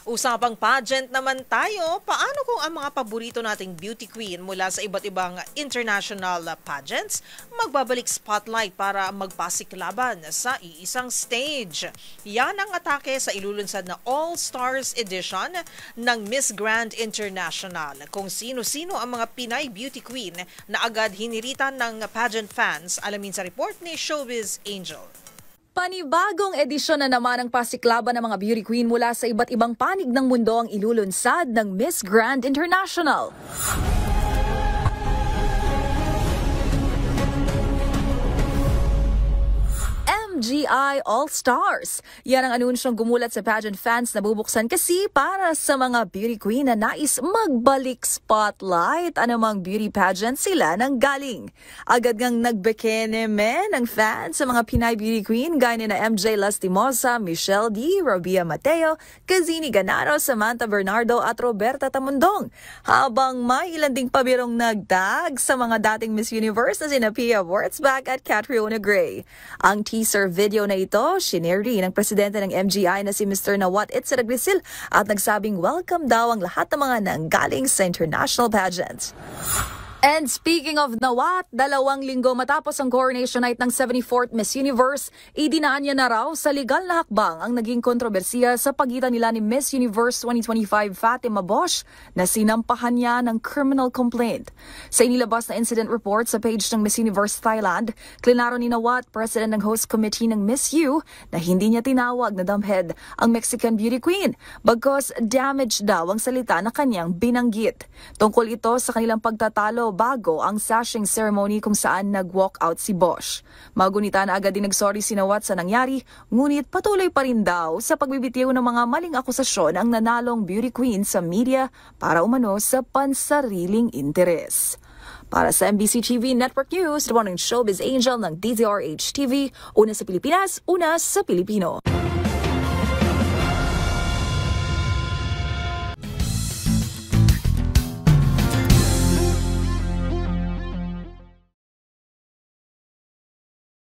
Usapang pageant naman tayo. Paano kung ang mga paborito nating beauty queen mula sa iba't ibang international pageants magbabalik spotlight para magpasiklaban sa iisang stage? Yan ang atake sa ilulunsad na All-Stars edition ng Miss Grand International. Kung sino-sino ang mga Pinay beauty queen na agad hiniritan ng pageant fans, alamin sa report ni Showbiz Angel. Panibagong edisyon na naman ang pasiklaban ng mga beauty queen mula sa iba't ibang panig ng mundo ang ilulunsad ng Miss Grand International. MGI All-Stars. Yan ang anunsyong gumulat sa pageant fans na bubuksan kasi para sa mga beauty queen na nais magbalik spotlight. Anumang beauty pageant sila nang galing. Agad ngang nagbekene ang fans sa mga Pinay beauty queen gaya na MJ Lastimosa, Michelle D, Robia Mateo, Kazini Ganaro, Samantha Bernardo at Roberta Tamundong. Habang may ilan ding pabirong nagtag sa mga dating Miss Universe na sina Pia Wurtzbach at Catriona Gray. Ang teaser video na ito, shinare rin ng presidente ng MGI na si Mr. Nawat Itzeragrisil at nagsabing welcome daw ang lahat ng mga nanggaling sa international pageant. And speaking of Nawat, 2 linggo matapos ang coronation night ng 74th Miss Universe, idinaan niya na raw sa legal na hakbang ang naging kontrobersiya sa pagitan nila ni Miss Universe 2025 Fatima Bosch na sinampahan niya ng criminal complaint. Sa inilabas na incident report sa page ng Miss Universe Thailand, klinaro ni Nawat, president ng host committee ng Miss U, na hindi niya tinawag na dumbhead ang Mexican beauty queen, bagkus damage daw ang salita na kanyang binanggit. Tungkol ito sa kanilang pagtatalo bago ang sashing ceremony kung saan nag-walk out si Bosch. Magunita na agad din nagsorry si Nawat sa nangyari, ngunit patuloy pa rin daw sa pagbibitiw ng mga maling akusasyon ang nanalong beauty queen sa media para umano sa pansariling interes. Para sa MBC TV Network News, ito ang Showbiz Angel ng DZRH TV, una sa Pilipinas, una sa Pilipino.